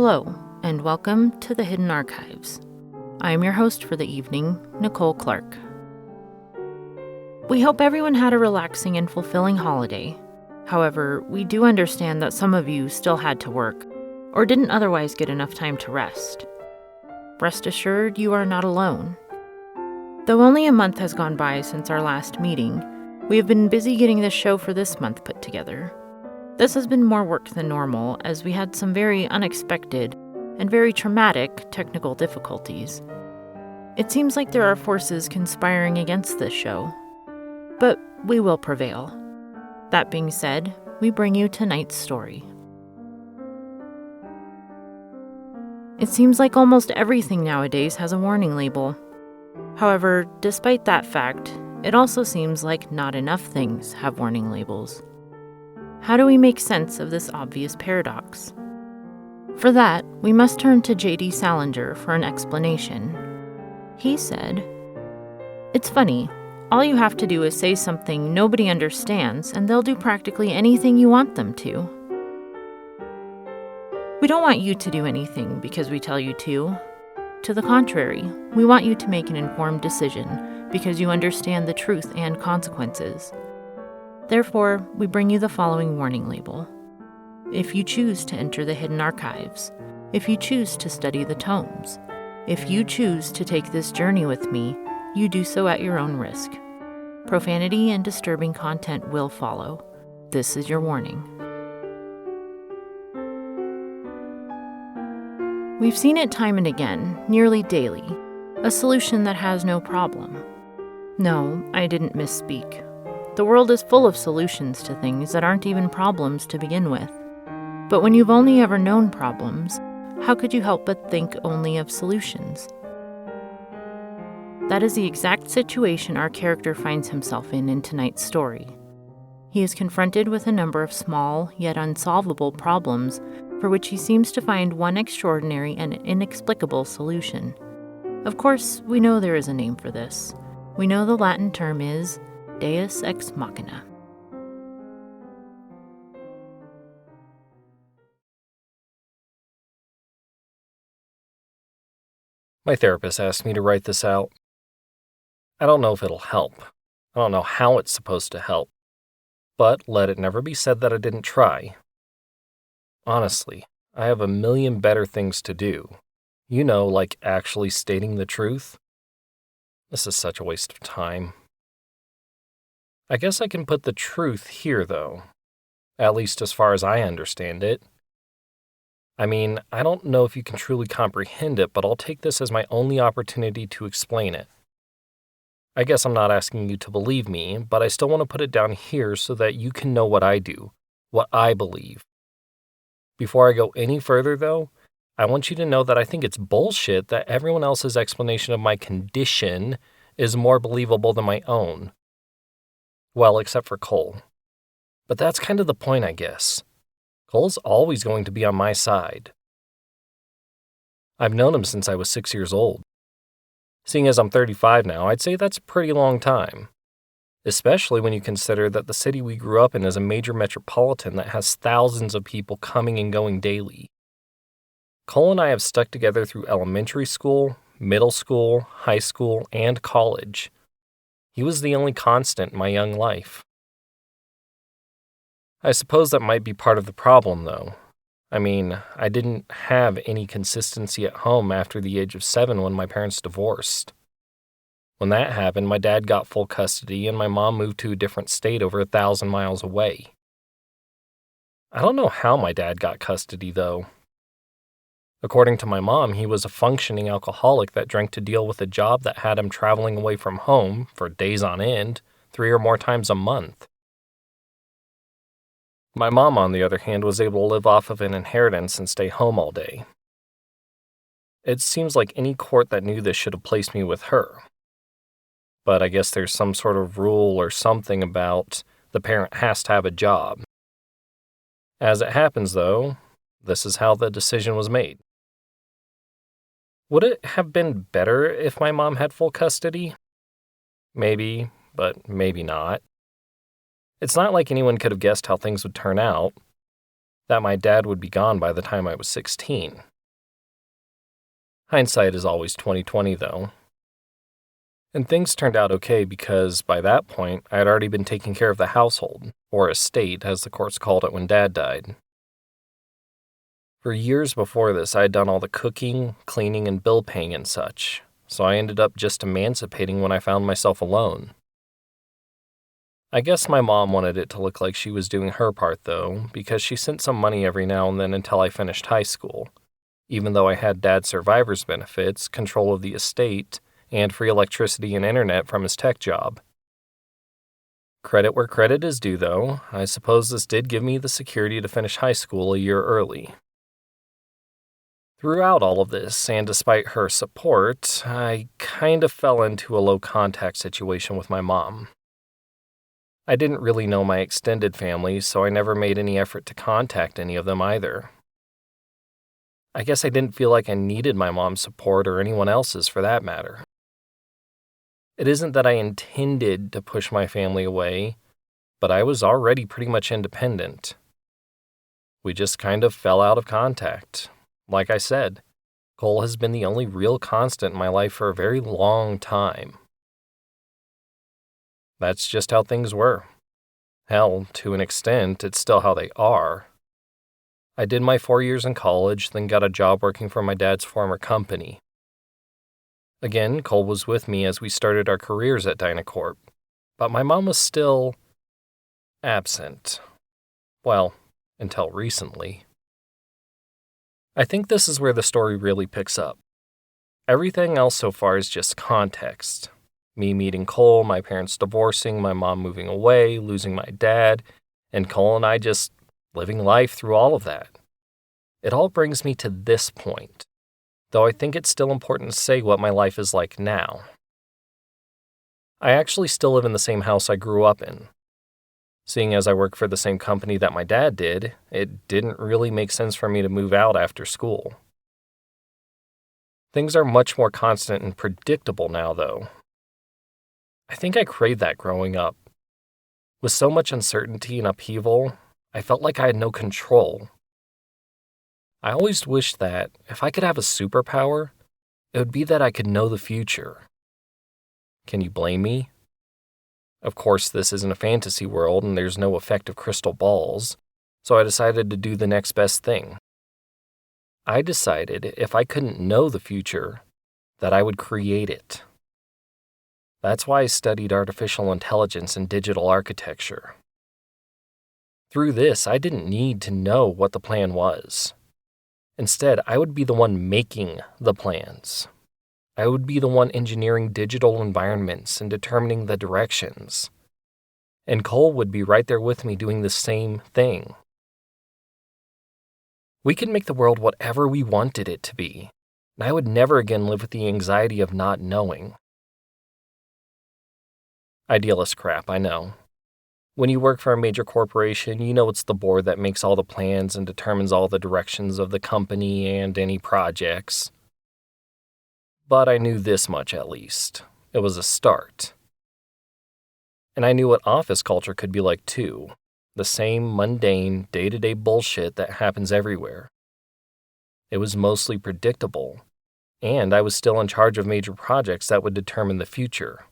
Hello, and welcome to the Hidden Archives. I am your host for the evening, Nicole Clark. We hope everyone had a relaxing and fulfilling holiday. However, we do understand that some of you still had to work, or didn't otherwise get enough time to rest. Rest assured, you are not alone. Though only a month has gone by since our last meeting, we have been busy getting the show for this month put together. This has been more work than normal, as we had some very unexpected and very traumatic technical difficulties. It seems like there are forces conspiring against this show, but we will prevail. That being said, we bring you tonight's story. It seems like almost everything nowadays has a warning label. However, despite that fact, it also seems like not enough things have warning labels. How do we make sense of this obvious paradox? For that, we must turn to J.D. Salinger for an explanation. He said, "It's funny, all you have to do is say something nobody understands and they'll do practically anything you want them to. We don't want you to do anything because we tell you to. To the contrary, we want you to make an informed decision because you understand the truth and consequences. Therefore, we bring you the following warning label. If you choose to enter the hidden archives, if you choose to study the tomes, if you choose to take this journey with me, you do so at your own risk. Profanity and disturbing content will follow. This is your warning." We've seen it time and again, nearly daily, a solution that has no problem. No, I didn't misspeak. The world is full of solutions to things that aren't even problems to begin with. But when you've only ever known problems, how could you help but think only of solutions? That is the exact situation our character finds himself in tonight's story. He is confronted with a number of small, yet unsolvable problems for which he seems to find one extraordinary and inexplicable solution. Of course, we know there is a name for this. We know the Latin term is Deus Ex Machina. My therapist asked me to write this out. I don't know if it'll help. I don't know how it's supposed to help. But let it never be said that I didn't try. Honestly, I have a million better things to do. You know, like actually stating the truth. This is such a waste of time. I guess I can put the truth here, though. At least as far as I understand it. I mean, I don't know if you can truly comprehend it, but I'll take this as my only opportunity to explain it. I guess I'm not asking you to believe me, but I still want to put it down here so that you can know what I do, what I believe. Before I go any further, though, I want you to know that I think it's bullshit that everyone else's explanation of my condition is more believable than my own. Well, except for Cole. But that's kind of the point, I guess. Cole's always going to be on my side. I've known him since I was 6 years old. Seeing as I'm 35 now, I'd say that's a pretty long time. Especially when you consider that the city we grew up in is a major metropolitan that has thousands of people coming and going daily. Cole and I have stuck together through elementary school, middle school, high school, and college. He was the only constant in my young life. I suppose that might be part of the problem, though. I mean, I didn't have any consistency at home after the age of 7 when my parents divorced. When that happened, my dad got full custody and my mom moved to a different state over 1,000 miles away. I don't know how my dad got custody, though. According to my mom, he was a functioning alcoholic that drank to deal with a job that had him traveling away from home for days on end, 3 or more times a month. My mom, on the other hand, was able to live off of an inheritance and stay home all day. It seems like any court that knew this should have placed me with her. But I guess there's some sort of rule or something about the parent has to have a job. As it happens, though, this is how the decision was made. Would it have been better if my mom had full custody? Maybe, but maybe not. It's not like anyone could have guessed how things would turn out, that my dad would be gone by the time I was 16, Hindsight is always 20/20 though. And things turned out okay because by that point, I had already been taking care of the household, or estate as the courts called it when Dad died. For years before this, I had done all the cooking, cleaning, and bill paying and such, so I ended up just emancipating when I found myself alone. I guess my mom wanted it to look like she was doing her part though, because she sent some money every now and then until I finished high school, even though I had Dad's survivor's benefits, control of the estate, and free electricity and internet from his tech job. Credit where credit is due though, I suppose this did give me the security to finish high school a year early. Throughout all of this, and despite her support, I kind of fell into a low contact situation with my mom. I didn't really know my extended family, so I never made any effort to contact any of them either. I guess I didn't feel like I needed my mom's support or anyone else's for that matter. It isn't that I intended to push my family away, but I was already pretty much independent. We just kind of fell out of contact. Like I said, Cole has been the only real constant in my life for a very long time. That's just how things were. Hell, to an extent, it's still how they are. I did my 4 years in college, then got a job working for my dad's former company. Again, Cole was with me as we started our careers at Dynacorp, but my mom was still absent. Well, until recently. I think this is where the story really picks up. Everything else so far is just context. Me meeting Cole, my parents divorcing, my mom moving away, losing my dad, and Cole and I just living life through all of that. It all brings me to this point, though I think it's still important to say what my life is like now. I actually still live in the same house I grew up in. Seeing as I work for the same company that my dad did, it didn't really make sense for me to move out after school. Things are much more constant and predictable now, though. I think I craved that growing up. With so much uncertainty and upheaval, I felt like I had no control. I always wished that, if I could have a superpower, it would be that I could know the future. Can you blame me? Of course, this isn't a fantasy world and there's no effective crystal balls, so I decided to do the next best thing. I decided if I couldn't know the future, that I would create it. That's why I studied artificial intelligence and digital architecture. Through this, I didn't need to know what the plan was. Instead, I would be the one making the plans. I would be the one engineering digital environments and determining the directions. And Cole would be right there with me doing the same thing. We could make the world whatever we wanted it to be, and I would never again live with the anxiety of not knowing. Idealist crap, I know. When you work for a major corporation, you know it's the board that makes all the plans and determines all the directions of the company and any projects. But I knew this much at least. It was a start. And I knew what office culture could be like too. The same mundane, day-to-day bullshit that happens everywhere. It was mostly predictable, and I was still in charge of major projects that would determine the future.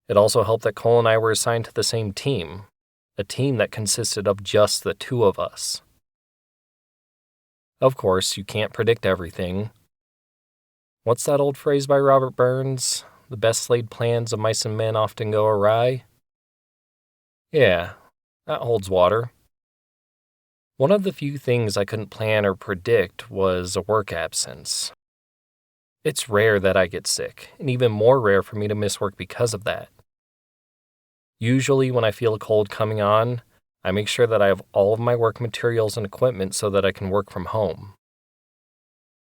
It also helped that Cole and I were assigned to the same team, a team that consisted of just the two of us. Of course, you can't predict everything. What's that old phrase by Robert Burns? The best laid plans of mice and men often go awry? Yeah, that holds water. One of the few things I couldn't plan or predict was a work absence. It's rare that I get sick, and even more rare for me to miss work because of that. Usually when I feel a cold coming on, I make sure that I have all of my work materials and equipment so that I can work from home.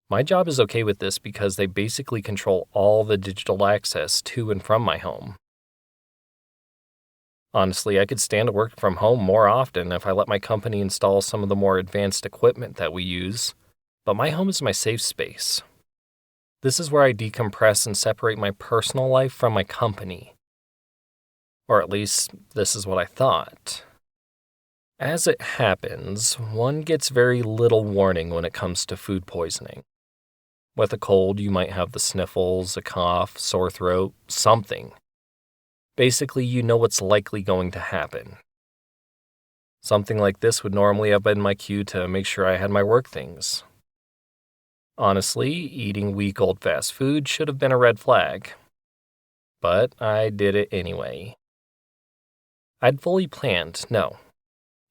My job is okay with this because they basically control all the digital access to and from my home. Honestly, I could stand to work from home more often if I let my company install some of the more advanced equipment that we use, but my home is my safe space. This is where I decompress and separate my personal life from my company. Or at least, this is what I thought. As it happens, one gets very little warning when it comes to food poisoning. With a cold, you might have the sniffles, a cough, sore throat, something. Basically, you know what's likely going to happen. Something like this would normally have been my cue to make sure I had my work things. Honestly, eating week-old fast food should have been a red flag. But I did it anyway. I'd fully planned, no.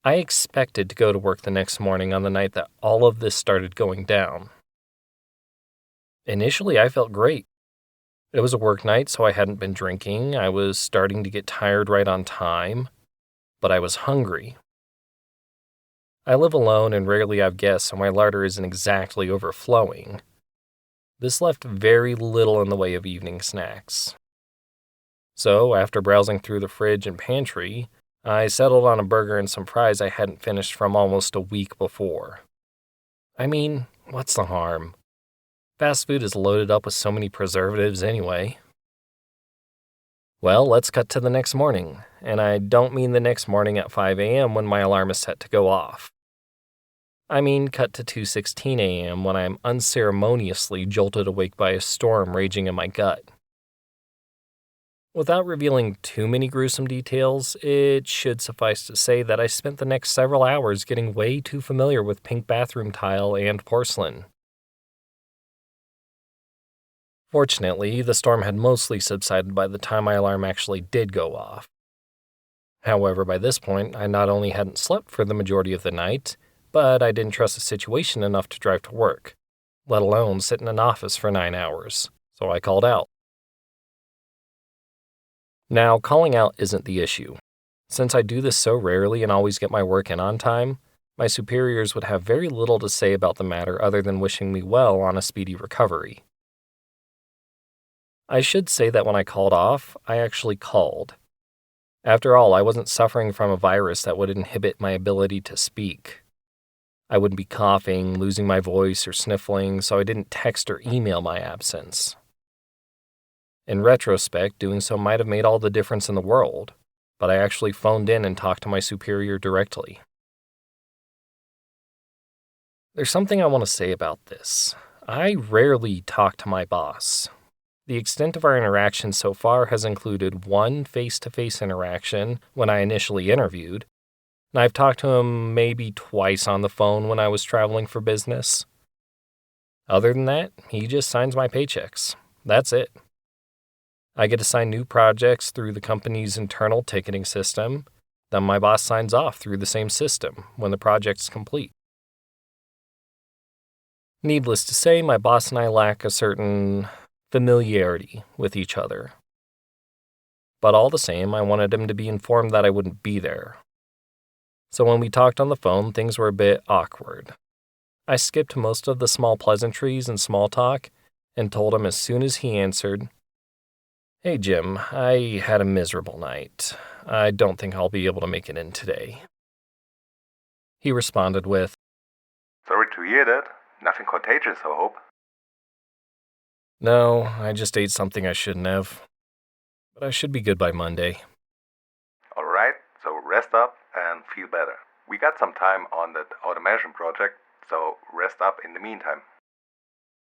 I expected to go to work the next morning on the night that all of this started going down. Initially, I felt great. It was a work night, so I hadn't been drinking. I was starting to get tired right on time, but I was hungry. I live alone and rarely have guests, so my larder isn't exactly overflowing. This left very little in the way of evening snacks. So, after browsing through the fridge and pantry, I settled on a burger and some fries I hadn't finished from almost a week before. I mean, what's the harm? Fast food is loaded up with so many preservatives anyway. Well, let's cut to the next morning, and I don't mean the next morning at 5 a.m. when my alarm is set to go off. I mean cut to 2:16 a.m. when I'm unceremoniously jolted awake by a storm raging in my gut. Without revealing too many gruesome details, it should suffice to say that I spent the next several hours getting way too familiar with pink bathroom tile and porcelain. Fortunately, the storm had mostly subsided by the time my alarm actually did go off. However, by this point, I not only hadn't slept for the majority of the night, but I didn't trust the situation enough to drive to work, let alone sit in an office for 9 hours, so I called out. Now, calling out isn't the issue. Since I do this so rarely and always get my work in on time, my superiors would have very little to say about the matter other than wishing me well on a speedy recovery. I should say that when I called off, I actually called. After all, I wasn't suffering from a virus that would inhibit my ability to speak. I wouldn't be coughing, losing my voice, or sniffling, so I didn't text or email my absence. In retrospect, doing so might have made all the difference in the world, but I actually phoned in and talked to my superior directly. There's something I want to say about this. I rarely talk to my boss. The extent of our interaction so far has included one face-to-face interaction when I initially interviewed, and I've talked to him maybe twice on the phone when I was traveling for business. Other than that, he just signs my paychecks. That's it. I get assigned new projects through the company's internal ticketing system, then my boss signs off through the same system when the project's complete. Needless to say, my boss and I lack a certain familiarity with each other. But all the same, I wanted him to be informed that I wouldn't be there. So when we talked on the phone, things were a bit awkward. I skipped most of the small pleasantries and small talk and told him as soon as he answered, "Hey Jim, I had a miserable night. I don't think I'll be able to make it in today." He responded with, "Sorry to hear that. Nothing contagious, I hope." "No, I just ate something I shouldn't have. But I should be good by Monday." Alright, so rest up and feel better. We got some time on that automation project, so rest up in the meantime.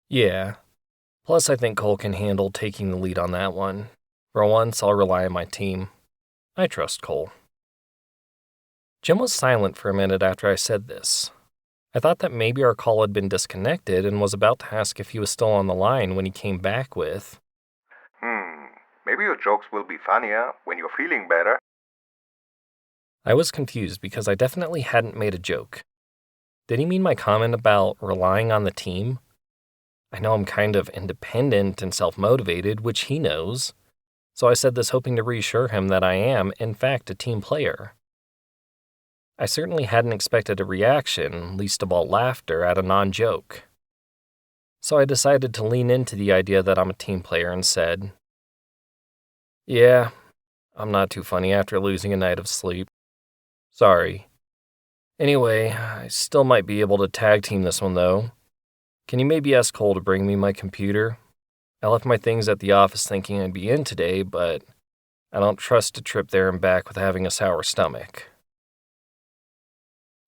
Yeah. Plus, I think Cole can handle taking the lead on that one. For once, I'll rely on my team. I trust Cole. Jim was silent for a minute after I said this. I thought that maybe our call had been disconnected and was about to ask if he was still on the line when he came back with, Maybe your jokes will be funnier when you're feeling better. I was confused because I definitely hadn't made a joke. Did he mean my comment about relying on the team? I know I'm kind of independent and self-motivated, which he knows, so I said this hoping to reassure him that I am, in fact, a team player. I certainly hadn't expected a reaction, least of all laughter, at a non-joke. So I decided to lean into the idea that I'm a team player and said, "Yeah, I'm not too funny after losing a night of sleep. Sorry. Anyway, I still might be able to tag team this one though. Can you maybe ask Cole to bring me my computer? I left my things at the office thinking I'd be in today, but I don't trust a trip there and back with having a sour stomach."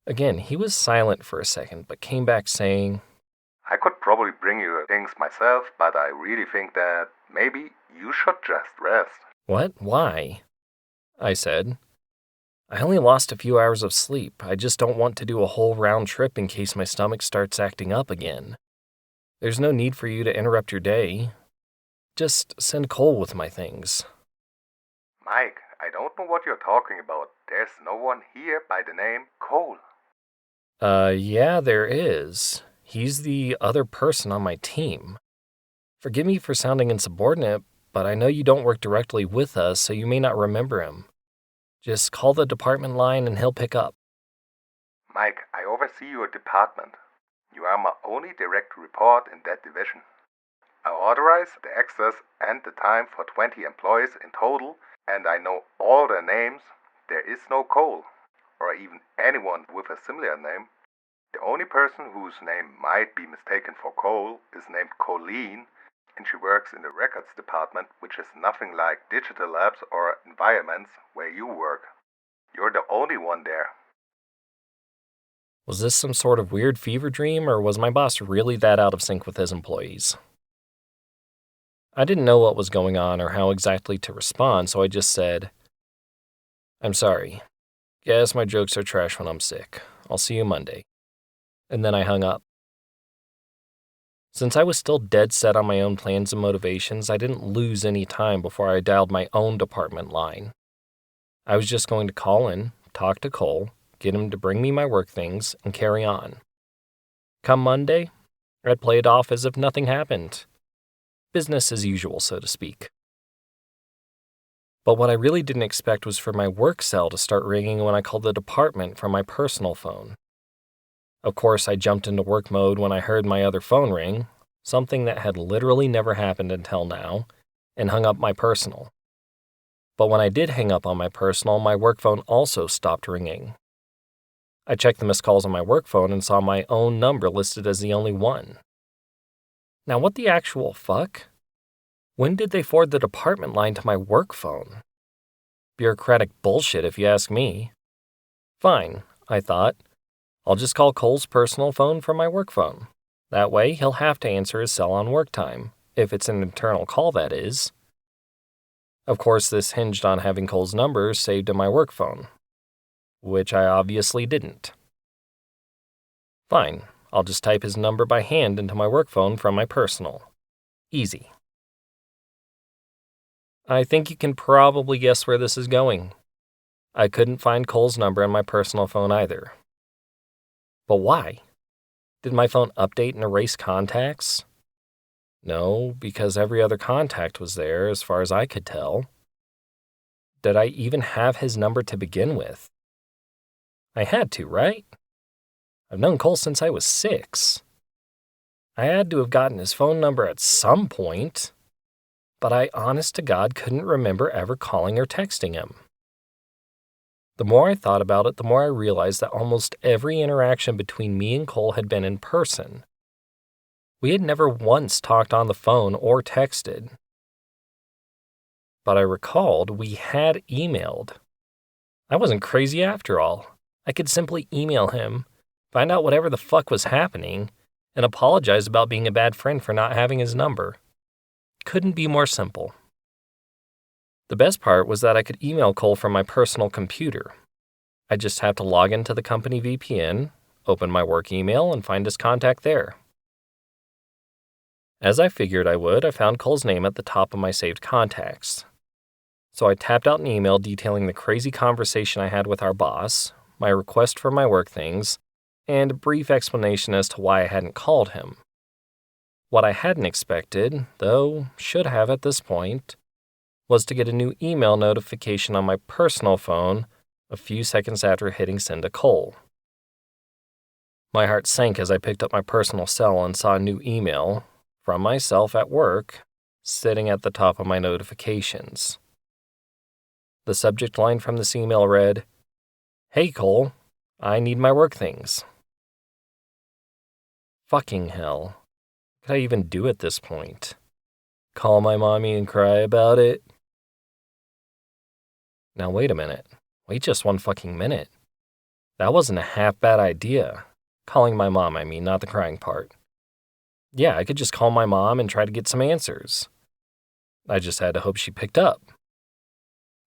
Again, he was silent for a second, but came back saying, I could probably bring you things myself, but I really think that maybe you should just rest. What? Why? I said. I only lost a few hours of sleep. I just don't want to do a whole round trip in case my stomach starts acting up again. There's no need for you to interrupt your day. Just send Cole with my things. Mike, I don't know what you're talking about. There's no one here by the name Cole. Yeah, there is. He's the other person on my team. Forgive me for sounding insubordinate, but I know you don't work directly with us, so you may not remember him. Just call the department line and he'll pick up. Mike, I oversee your department. You are my only direct report in that division. I authorize the access and the time for 20 employees in total, and I know all their names. There is no Cole, or even anyone with a similar name. The only person whose name might be mistaken for Cole is named Colleen, and she works in the records department, which is nothing like digital labs or environments where you work. You're the only one there. Was this some sort of weird fever dream, or was my boss really that out of sync with his employees? I didn't know what was going on or how exactly to respond, so I just said, I'm sorry. Guess my jokes are trash when I'm sick. I'll see you Monday. And then I hung up. Since I was still dead set on my own plans and motivations, I didn't lose any time before I dialed my own department line. I was just going to call in, talk to Cole, get him to bring me my work things, and carry on. Come Monday, I'd play it off as if nothing happened. Business as usual, so to speak. But what I really didn't expect was for my work cell to start ringing when I called the department from my personal phone. Of course, I jumped into work mode when I heard my other phone ring, something that had literally never happened until now, and hung up my personal. But when I did hang up on my personal, my work phone also stopped ringing. I checked the missed calls on my work phone and saw my own number listed as the only one. Now, what the actual fuck? When did they forward the department line to my work phone? Bureaucratic bullshit, if you ask me. Fine, I thought. I'll just call Cole's personal phone from my work phone. That way, he'll have to answer his cell on work time, if it's an internal call, that is. Of course, this hinged on having Cole's number saved in my work phone, which I obviously didn't. Fine, I'll just type his number by hand into my work phone from my personal. Easy. I think you can probably guess where this is going. I couldn't find Cole's number in my personal phone either. But why? Did my phone update and erase contacts? No, because every other contact was there as far as I could tell. Did I even have his number to begin with? I had to, right? I've known Cole since I was 6. I had to have gotten his phone number at some point, but I honest to God couldn't remember ever calling or texting him. The more I thought about it, the more I realized that almost every interaction between me and Cole had been in person. We had never once talked on the phone or texted. But I recalled we had emailed. I wasn't crazy after all. I could simply email him, find out whatever the fuck was happening, and apologize about being a bad friend for not having his number. Couldn't be more simple. The best part was that I could email Cole from my personal computer. I just have to log into the company VPN, open my work email, and find his contact there. As I figured I would, I found Cole's name at the top of my saved contacts. So I tapped out an email detailing the crazy conversation I had with our boss, my request for my work things, and a brief explanation as to why I hadn't called him. What I hadn't expected, though should have at this point, was to get a new email notification on my personal phone a few seconds after hitting send to Cole. My heart sank as I picked up my personal cell and saw a new email from myself at work sitting at the top of my notifications. The subject line from this email read, "Hey Cole, I need my work things." Fucking hell. What could I even do at this point? Call my mommy and cry about it? Now wait a minute. Wait just one fucking minute. That wasn't a half bad idea. Calling my mom, I mean, not the crying part. Yeah, I could just call my mom and try to get some answers. I just had to hope she picked up.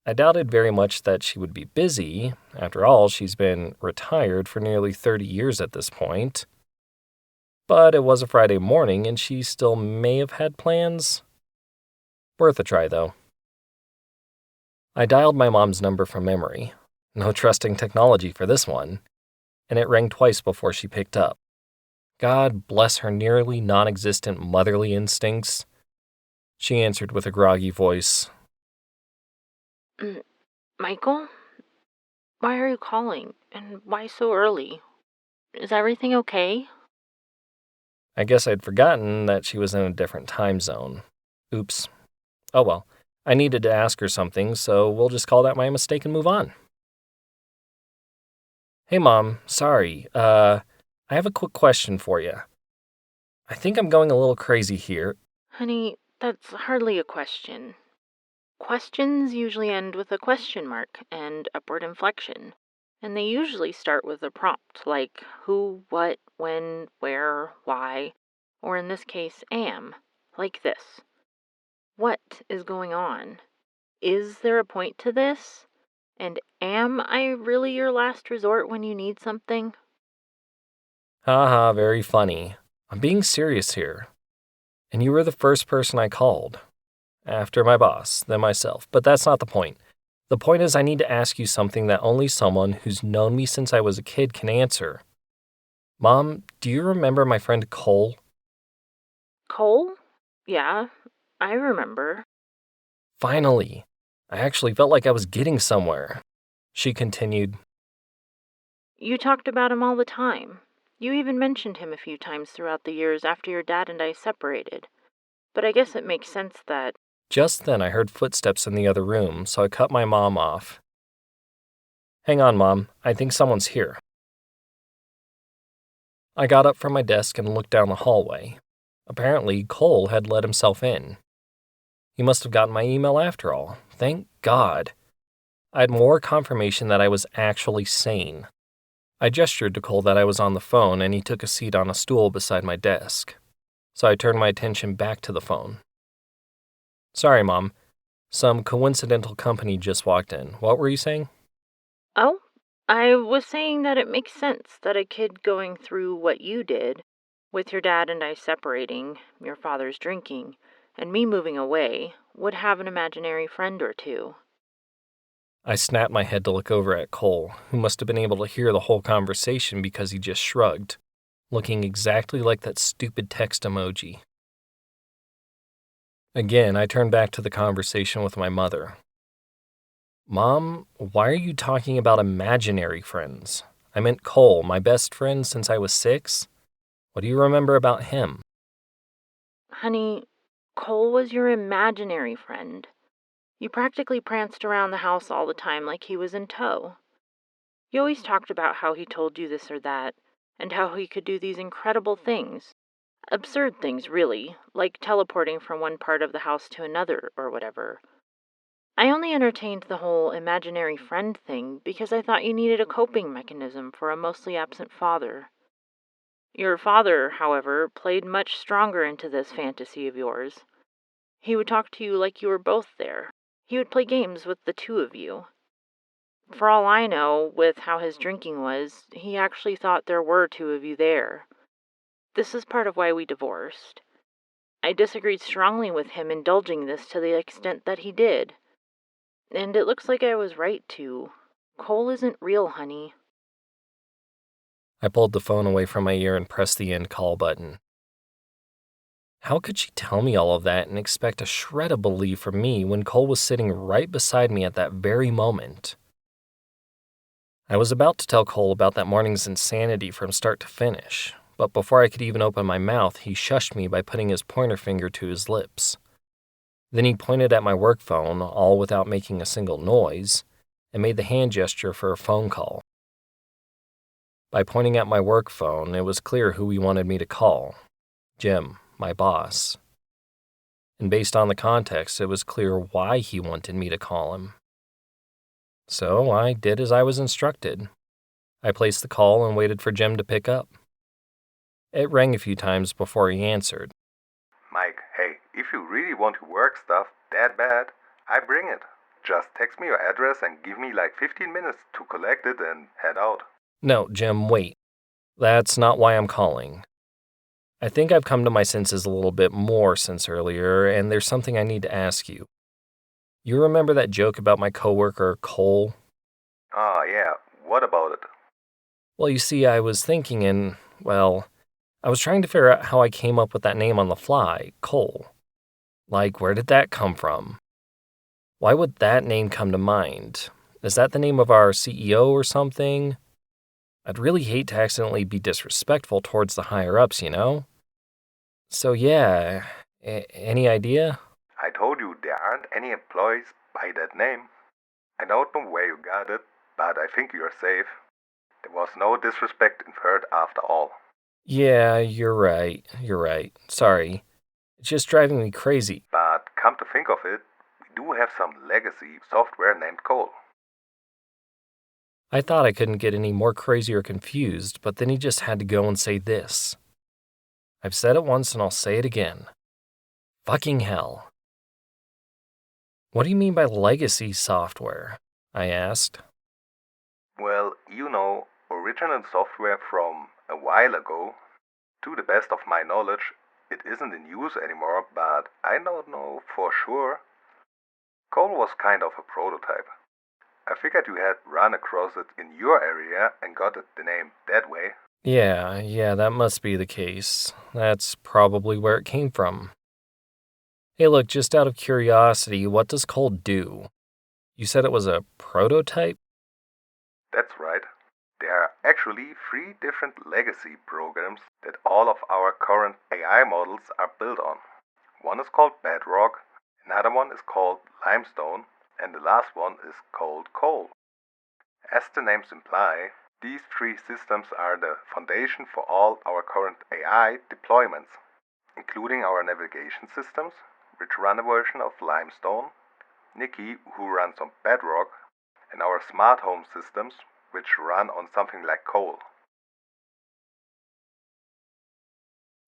I doubted very much that she would be busy. After all, she's been retired for nearly 30 years at this point. But it was a Friday morning and she still may have had plans. Worth a try, though. I dialed my mom's number from memory. No trusting technology for this one. And it rang twice before she picked up. God bless her nearly non-existent motherly instincts. She answered with a groggy voice. Michael? Why are you calling? And why so early? Is everything okay? I guess I'd forgotten that she was in a different time zone. Oops. Oh well. I needed to ask her something, so we'll just call that my mistake and move on. Hey, Mom. Sorry. I have a quick question for you. I think I'm going a little crazy here. Honey, that's hardly a question. Questions usually end with a question mark and upward inflection, and they usually start with a prompt like who, what, when, where, why, or in this case, am, like this. What is going on? Is there a point to this? And am I really your last resort when you need something? Haha, very funny. I'm being serious here. And you were the first person I called. After my boss, then myself. But that's not the point. The point is I need to ask you something that only someone who's known me since I was a kid can answer. Mom, do you remember my friend Cole? Cole? Yeah, I remember. Finally. I actually felt like I was getting somewhere. She continued. You talked about him all the time. You even mentioned him a few times throughout the years after your dad and I separated. But I guess it makes sense that... Just then I heard footsteps in the other room, so I cut my mom off. Hang on, Mom. I think someone's here. I got up from my desk and looked down the hallway. Apparently, Cole had let himself in. He must have gotten my email after all. Thank God. I had more confirmation that I was actually sane. I gestured to Cole that I was on the phone, and he took a seat on a stool beside my desk. So I turned my attention back to the phone. Sorry, Mom. Some coincidental company just walked in. What were you saying? Oh, I was saying that it makes sense that a kid going through what you did, with your dad and I separating, your father's drinking, and me moving away, would have an imaginary friend or two. I snapped my head to look over at Cole, who must have been able to hear the whole conversation because he just shrugged, looking exactly like that stupid text emoji. Again, I turned back to the conversation with my mother. Mom, why are you talking about imaginary friends? I meant Cole, my best friend since I was 6. What do you remember about him? Honey, Cole was your imaginary friend. You practically pranced around the house all the time like he was in tow. You always talked about how he told you this or that, and how he could do these incredible things. Absurd things, really, like teleporting from one part of the house to another or whatever. I only entertained the whole imaginary friend thing because I thought you needed a coping mechanism for a mostly absent father. Your father, however, played much stronger into this fantasy of yours. He would talk to you like you were both there. He would play games with the two of you. For all I know, with how his drinking was, he actually thought there were two of you there. This is part of why we divorced. I disagreed strongly with him indulging this to the extent that he did. And it looks like I was right to. Cole isn't real, honey. I pulled the phone away from my ear and pressed the end call button. How could she tell me all of that and expect a shred of belief from me when Cole was sitting right beside me at that very moment? I was about to tell Cole about that morning's insanity from start to finish, but before I could even open my mouth, he shushed me by putting his pointer finger to his lips. Then he pointed at my work phone, all without making a single noise, and made the hand gesture for a phone call. By pointing at my work phone, it was clear who he wanted me to call. Jim, my boss. And based on the context, it was clear why he wanted me to call him. So I did as I was instructed. I placed the call and waited for Jim to pick up. It rang a few times before he answered. Mike, hey, if you really want to work stuff that bad, I bring it. Just text me your address and give me like 15 minutes to collect it and head out. No, Jim, wait. That's not why I'm calling. I think I've come to my senses a little bit more since earlier, and there's something I need to ask you. You remember that joke about my coworker, Cole? Ah, yeah, what about it? Well, you see, I was thinking I was trying to figure out how I came up with that name on the fly, Cole. Like, where did that come from? Why would that name come to mind? Is that the name of our CEO or something? I'd really hate to accidentally be disrespectful towards the higher-ups, you know? So yeah, any idea? I told you there aren't any employees by that name. I don't know where you got it, but I think you're safe. There was no disrespect inferred after all. Yeah, you're right. Sorry. It's just driving me crazy. But come to think of it, we do have some legacy software named Cole. I thought I couldn't get any more crazy or confused, but then he just had to go and say this. I've said it once and I'll say it again. Fucking hell. What do you mean by legacy software? I asked. Well, original software from a while ago. To the best of my knowledge, it isn't in use anymore, but I don't know for sure. Cole was kind of a prototype. I figured you had run across it in your area and got it the name that way. Yeah, that must be the case. That's probably where it came from. Hey, look, just out of curiosity, what does Cole do? You said it was a prototype? That's right. There are actually 3 different legacy programs that all of our current AI models are built on. One is called Bedrock, another one is called Limestone, and the last one is called Coal. As the names imply, these 3 systems are the foundation for all our current AI deployments, including our navigation systems, which run a version of Limestone, Nikki, who runs on Bedrock, and our smart home systems, which run on something like Coal.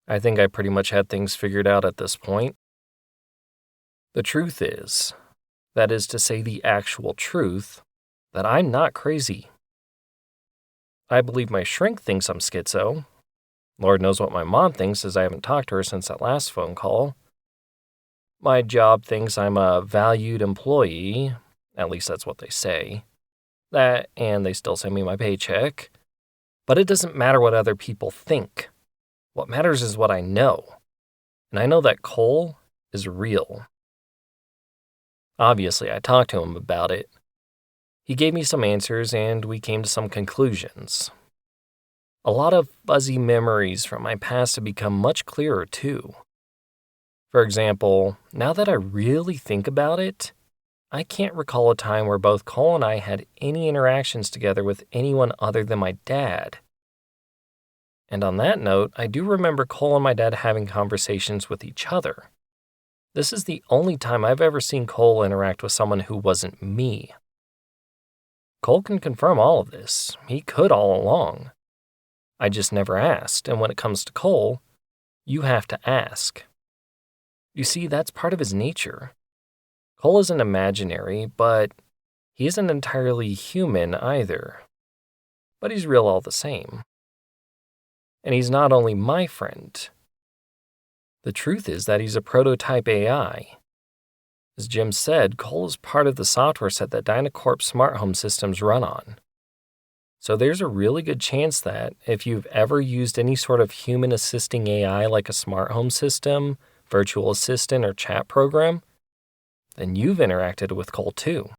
I think I pretty much had things figured out at this point. The truth is, that is to say the actual truth, that I'm not crazy. I believe my shrink thinks I'm schizo. Lord knows what my mom thinks, as I haven't talked to her since that last phone call. My job thinks I'm a valued employee, at least that's what they say. That, and they still send me my paycheck. But it doesn't matter what other people think. What matters is what I know. And I know that Cole is real. Obviously, I talked to him about it. He gave me some answers and we came to some conclusions. A lot of fuzzy memories from my past have become much clearer too. For example, now that I really think about it, I can't recall a time where both Cole and I had any interactions together with anyone other than my dad. And on that note, I do remember Cole and my dad having conversations with each other. This is the only time I've ever seen Cole interact with someone who wasn't me. Cole can confirm all of this. He could all along. I just never asked, and when it comes to Cole, you have to ask. You see, that's part of his nature. Cole isn't imaginary, but he isn't entirely human either. But he's real all the same. And he's not only my friend. The truth is that he's a prototype AI. As Jim said, Cole is part of the software set that Dynacorp smart home systems run on. So there's a really good chance that if you've ever used any sort of human assisting AI like a smart home system, virtual assistant, or chat program, then you've interacted with Cole too.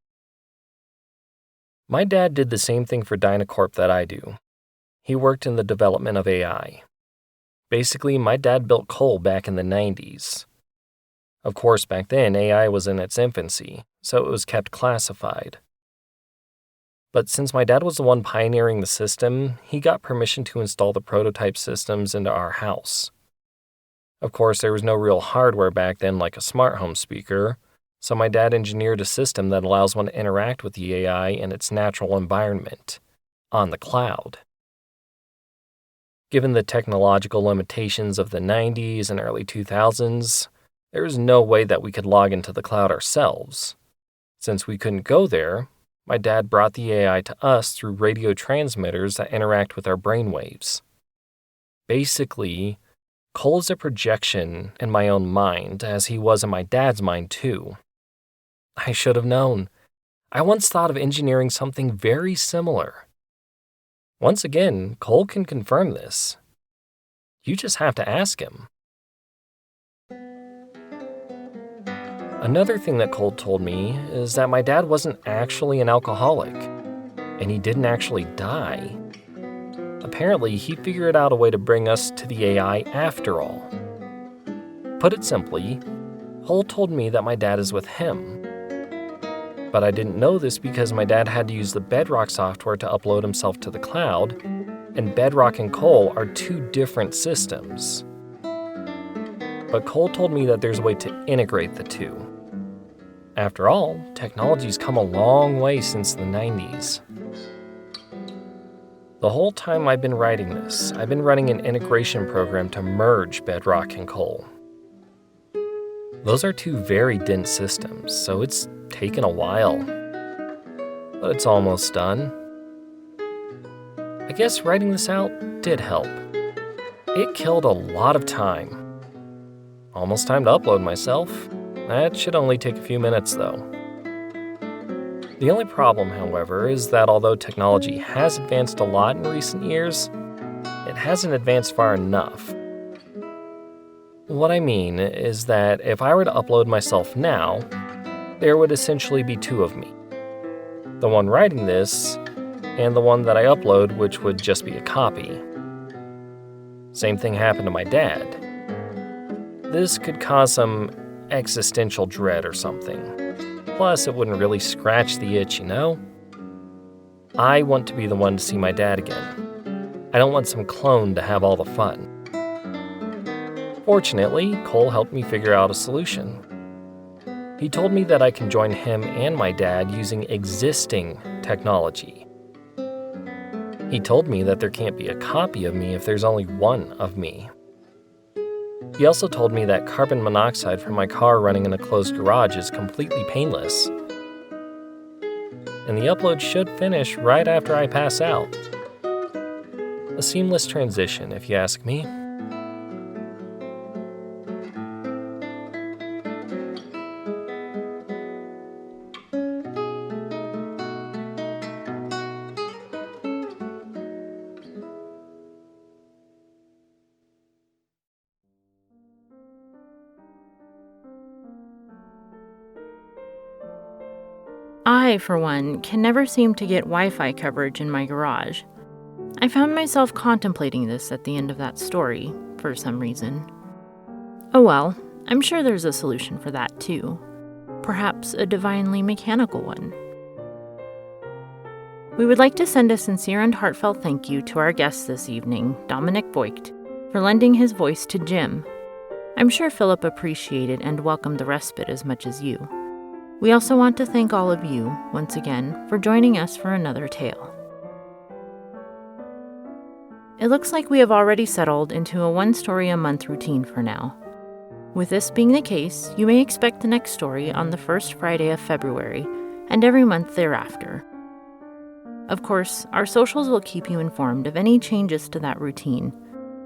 My dad did the same thing for Dynacorp that I do. He worked in the development of AI. Basically, my dad built Cole back in the 90s. Of course, back then, AI was in its infancy, so it was kept classified. But since my dad was the one pioneering the system, he got permission to install the prototype systems into our house. Of course, there was no real hardware back then like a smart home speaker, so my dad engineered a system that allows one to interact with the AI in its natural environment, on the cloud. Given the technological limitations of the 90s and early 2000s, there was no way that we could log into the cloud ourselves. Since we couldn't go there, my dad brought the AI to us through radio transmitters that interact with our brainwaves. Basically, Cole is a projection in my own mind, as he was in my dad's mind too. I should have known. I once thought of engineering something very similar. Once again, Cole can confirm this. You just have to ask him. Another thing that Cole told me is that my dad wasn't actually an alcoholic, and he didn't actually die. Apparently, he figured out a way to bring us to the AI after all. Put it simply, Cole told me that my dad is with him. But I didn't know this because my dad had to use the Bedrock software to upload himself to the cloud, and Bedrock and Cole are two different systems. But Cole told me that there's a way to integrate the two. After all, technology's come a long way since the 90s. The whole time I've been writing this, I've been running an integration program to merge Bedrock and Cole. Those are two very dense systems, so it's taken a while. But it's almost done. I guess writing this out did help. It killed a lot of time. Almost time to upload myself. That should only take a few minutes though. The only problem, however, is that although technology has advanced a lot in recent years, it hasn't advanced far enough. What I mean is that if I were to upload myself now, there would essentially be two of me. The one writing this, and the one that I upload, which would just be a copy. Same thing happened to my dad. This could cause some existential dread or something. Plus, it wouldn't really scratch the itch, you know? I want to be the one to see my dad again. I don't want some clone to have all the fun. Fortunately, Cole helped me figure out a solution. He told me that I can join him and my dad using existing technology. He told me that there can't be a copy of me if there's only one of me. He also told me that carbon monoxide from my car running in a closed garage is completely painless. And the upload should finish right after I pass out. A seamless transition, if you ask me. I, for one, can never seem to get Wi-Fi coverage in my garage. I found myself contemplating this at the end of that story, for some reason. Oh well, I'm sure there's a solution for that too. Perhaps a divinely mechanical one. We would like to send a sincere and heartfelt thank you to our guest this evening, Dominic Voigt, for lending his voice to Jim. I'm sure Phillip appreciated and welcomed the respite as much as you. We also want to thank all of you, once again, for joining us for another tale. It looks like we have already settled into a one-story-a-month routine for now. With this being the case, you may expect the next story on the first Friday of February, and every month thereafter. Of course, our socials will keep you informed of any changes to that routine.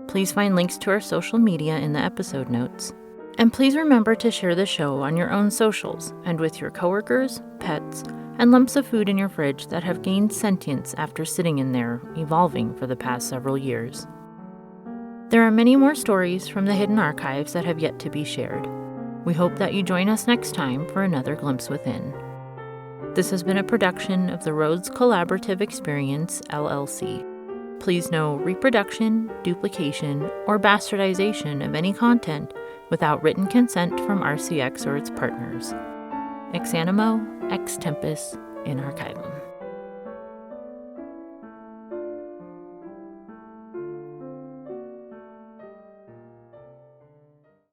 Please find links to our social media in the episode notes. And please remember to share the show on your own socials and with your coworkers, pets, and lumps of food in your fridge that have gained sentience after sitting in there, evolving for the past several years. There are many more stories from the hidden archives that have yet to be shared. We hope that you join us next time for another glimpse within. This has been a production of the Rhodes Collaborative Experience LLC. Please know reproduction, duplication, or bastardization of any content without written consent from RCX or its partners. Ex animo, ex tempus, in archivum.